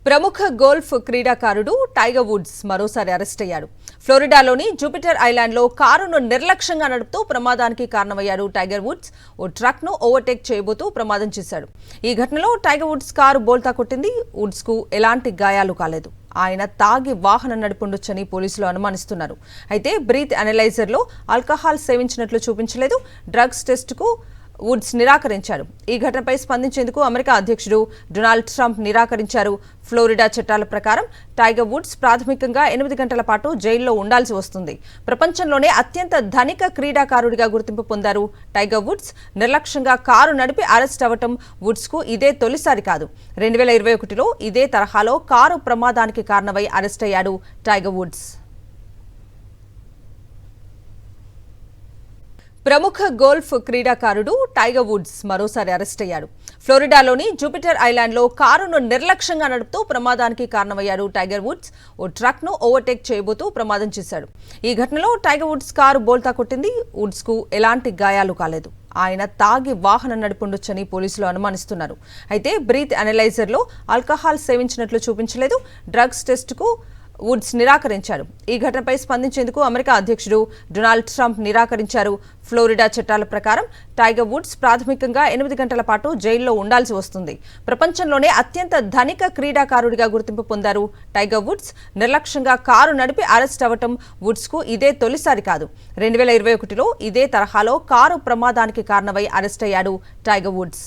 ప్రముఖ గోల్ఫ్ క్రీడాకారుడు tiger Woods మరోసారి అరెస్ట్ అయ్యాడు. ఫ్లోరిడాలోని జూపిటర్ ఐలాండ్లో కారును నిర్లక్ష్యంగా నడుపుతూ ప్రమాదానికి కారణమయ్యాడు. టైగర్ వుడ్స్ ఓ ట్రక్ను ఓవర్టేక్ చేయబోతూ ప్రమాదం చేశాడు. ఈ ఘటనలో టైగర్ వుడ్స్ కారు బోల్తా కొట్టింది. వుడ్స్కు ఎలాంటి గాయాలు కాలేదు. ఆయన తాగి వాహనం నడిపుండొచ్చని పోలీసులు అనుమానిస్తున్నారు. అయితే బ్రీత్ అనలైజర్లో ఆల్కహాల్ సేవించినట్లు చూపించలేదు. డ్రగ్స్ టెస్టుకు వుడ్స్ నిరాకరించాడు. ఈ ఘటనపై స్పందించేందుకు అమెరికా అధ్యక్షుడు డొనాల్డ్ ట్రంప్ నిరాకరించారు. ఫ్లోరిడా చట్టాల ప్రకారం టైగర్ వుడ్స్ ప్రాథమికంగా 8 గంటల పాటు జైల్లో ఉండాల్సి వస్తుంది. ప్రపంచంలోనే అత్యంత ధనిక క్రీడాకారుడిగా గుర్తింపు పొందారు. టైగర్ వుడ్స్ నిర్లక్ష్యంగా కారు నడిపి అరెస్ట్ అవ్వటం వుడ్స్కు ఇదే తొలిసారి కాదు. 2021లో ఇదే తరహాలో కారు ప్రమాదానికి కారణమై అరెస్ట్ అయ్యాడు టైగర్ వుడ్స్. ప్రముఖ గోల్ఫ్ క్రీడాకారుడు టైగర్ వుడ్స్ మరోసారి అరెస్ట్ అయ్యాడు. ఫ్లోరిడాలోని జూపిటర్ ఐలాండ్లో కారును నిర్లక్ష్యంగా నడుపుతూ ప్రమాదానికి కారణమయ్యాడు. టైగర్ వుడ్స్ ఓ ట్రక్ను ఓవర్టేక్ చేయబోతూ ప్రమాదం చేశాడు. ఈ ఘటనలో టైగర్ వుడ్స్ కారు బోల్తా కొట్టింది. వుడ్స్కు ఎలాంటి గాయాలు కాలేదు. ఆయన తాగి వాహనం నడిపుండొచ్చని పోలీసులు అనుమానిస్తున్నారు. అయితే బ్రీత్ అనలైజర్లో ఆల్కహాల్ సేవించినట్లు చూపించలేదు. డ్రగ్స్ టెస్టుకు వుడ్స్ నిరాకరించాడు. ఈ ఘటనపై స్పందించేందుకు అమెరికా అధ్యక్షుడు డొనాల్డ్ ట్రంప్ నిరాకరించారు. ఫ్లోరిడా చట్టాల ప్రకారం టైగర్ వుడ్స్ ప్రాథమికంగా 8 గంటల పాటు జైల్లో ఉండాల్సి వస్తుంది. ప్రపంచంలోనే అత్యంత ధనిక క్రీడాకారుడిగా గుర్తింపు పొందారు. టైగర్ వుడ్స్ నిర్లక్ష్యంగా కారు నడిపి అరెస్ట్ అవ్వటం వుడ్స్కు ఇదే తొలిసారి కాదు. 2021లో ఇదే తరహాలో కారు ప్రమాదానికి కారణమై అరెస్ట్ అయ్యాడు టైగర్ వుడ్స్.